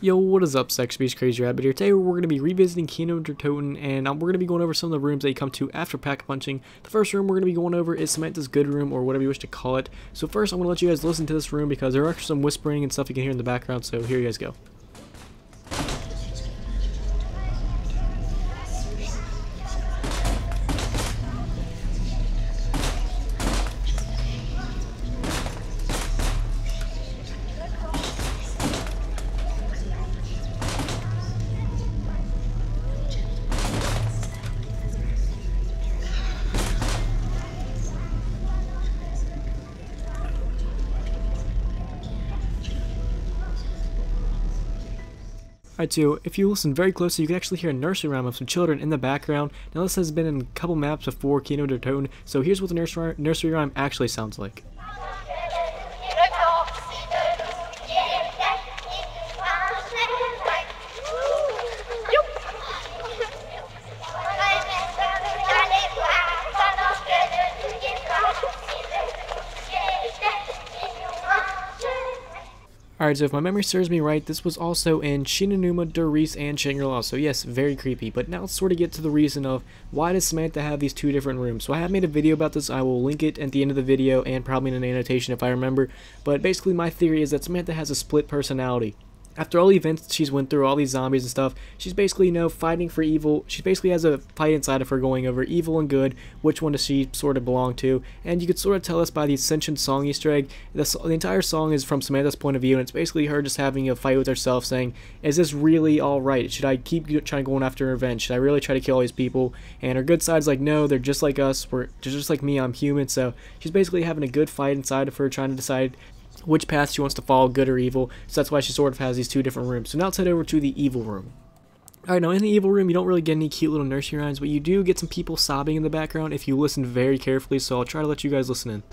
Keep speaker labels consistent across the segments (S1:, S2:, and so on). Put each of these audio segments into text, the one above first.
S1: Yo, what is up, Sex Beast Crazy Rabbit here. Today we're going to be revisiting Kino Der Toten, and we're going to be going over some of the rooms that you come to after pack punching. The first room we're going to be going over is Samantha's good room, or whatever you wish to call it. So first I'm going to let you guys listen to this room because there are actually some whispering and stuff you can hear in the background, so here you guys go. Alright, so if you listen very closely, you can actually hear a nursery rhyme of some children in the background. Now this has been in a couple maps before Kino Der Toten, so here's what the nursery rhyme actually sounds like. Alright, so if my memory serves me right, this was also in Shinonuma, Doris, and Shangri-La, so yes, very creepy. But now let's sort of get to the reason of why does Samantha have these two different rooms. So I have made a video about this. I will link it at the end of the video and probably in an annotation if I remember. But basically my theory is that Samantha has a split personality. After all the events she's went through, all these zombies and stuff, she's basically, fighting for evil. She basically has a fight inside of her going over evil and good, which one does she sort of belong to, and you could sort of tell us by the Ascension song Easter egg. The entire song is from Samantha's point of view, and it's basically her just having a fight with herself, saying, is this really alright? Should I keep trying going after revenge? Should I really try to kill all these people? And her good side's like, no, they're just like us, they're just like me, I'm human. So she's basically having a good fight inside of her, trying to decide which path she wants to follow, good or evil. So that's why she sort of has these two different rooms. So now let's head over to the evil room. Alright, now in the evil room you don't really get any cute little nursery rhymes, but you do get some people sobbing in the background if you listen very carefully, so I'll try to let you guys listen in.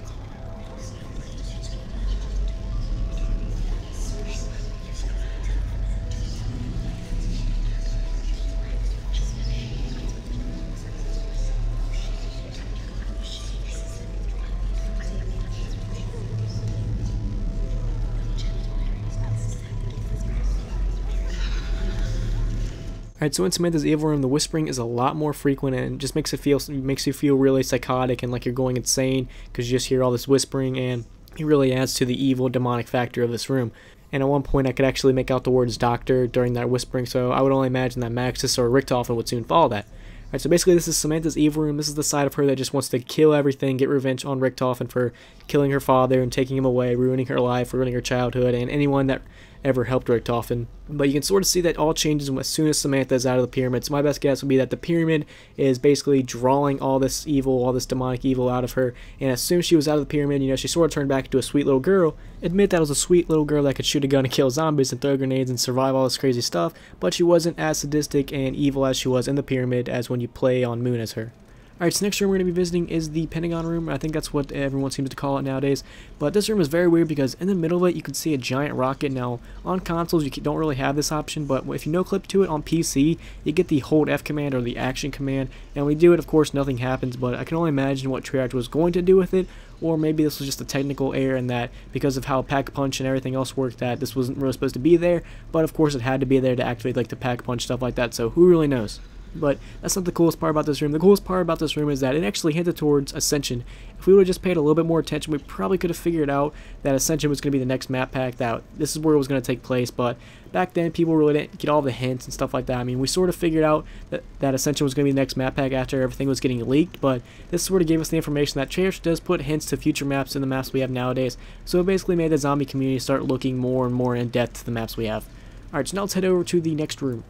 S1: Alright, so in Samantha's evil room, the whispering is a lot more frequent and just makes you feel really psychotic and like you're going insane because you just hear all this whispering, and it really adds to the evil demonic factor of this room. And at one point I could actually make out the words doctor during that whispering, so I would only imagine that Maxis or Richtofen would soon follow that. Alright, so basically this is Samantha's evil room. This is the side of her that just wants to kill everything, get revenge on Richtofen for killing her father and taking him away, ruining her life, ruining her childhood, and anyone that ever helped Richtofen. But you can sort of see that all changes as soon as Samantha is out of the pyramid. So my best guess would be that the pyramid is basically drawing all this evil, all this demonic evil out of her. And as soon as she was out of the pyramid, she sort of turned back into a sweet little girl. Admit that was a sweet little girl that could shoot a gun and kill zombies and throw grenades and survive all this crazy stuff. But she wasn't as sadistic and evil as she was in the pyramid as when you play on Moon as her. Alright, so next room we're going to be visiting is the Pentagon room. I think that's what everyone seems to call it nowadays. But this room is very weird because in the middle of it you can see a giant rocket. Now, on consoles you don't really have this option, but if you no-clip to it on PC, you get the hold F command or the action command. And when you do it, of course, nothing happens, but I can only imagine what Treyarch was going to do with it. Or maybe this was just a technical error in that because of how Pack-a-Punch and everything else worked, that this wasn't really supposed to be there. But of course it had to be there to activate like the Pack-a-Punch, stuff like that, so who really knows? But that's not the coolest part about this room. The coolest part about this room is that it actually hinted towards Ascension. If we would have just paid a little bit more attention, we probably could have figured out that Ascension was going to be the next map pack, that this is where it was going to take place. But back then, people really didn't get all the hints and stuff like that. I mean, we sort of figured out that Ascension was going to be the next map pack after everything was getting leaked, but this sort of gave us the information that Treyarch does put hints to future maps in the maps we have nowadays. So it basically made the zombie community start looking more and more in depth to the maps we have. Alright, so now let's head over to the next room.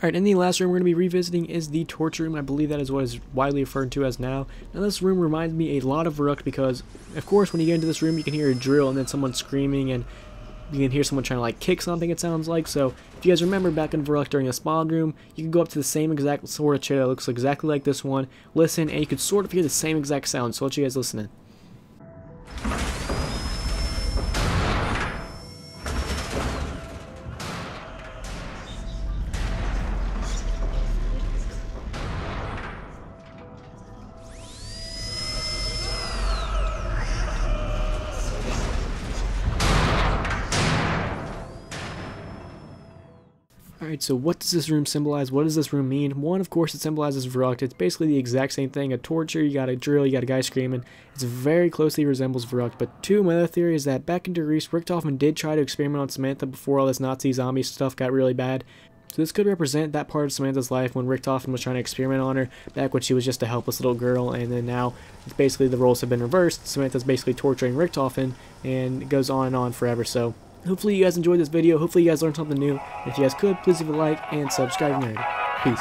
S1: Alright, in the last room we're going to be revisiting is the torture room. I believe that is what is widely referred to as now. Now this room reminds me a lot of Verrückt because, of course, when you get into this room you can hear a drill and then someone screaming, and you can hear someone trying to like kick something, it sounds like. So if you guys remember back in Verrückt during the spawn room, you can go up to the same exact sort of chair that looks exactly like this one, listen, and you could sort of hear the same exact sound. So I'll let you guys listen in. Alright, so what does this room symbolize? What does this room mean? One, of course, it symbolizes Verrückt. It's basically the exact same thing. A torture, you got a drill, you got a guy screaming. It very closely resembles Verrückt. But two, my other theory is that back in Der Riese, Richtofen did try to experiment on Samantha before all this Nazi zombie stuff got really bad. So this could represent that part of Samantha's life when Richtofen was trying to experiment on her, back when she was just a helpless little girl, and then now it's basically the roles have been reversed. Samantha's basically torturing Richtofen, and it goes on and on forever. So hopefully you guys enjoyed this video, hopefully you guys learned something new. If you guys could, please leave a like and subscribe. Peace.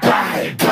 S2: Bye.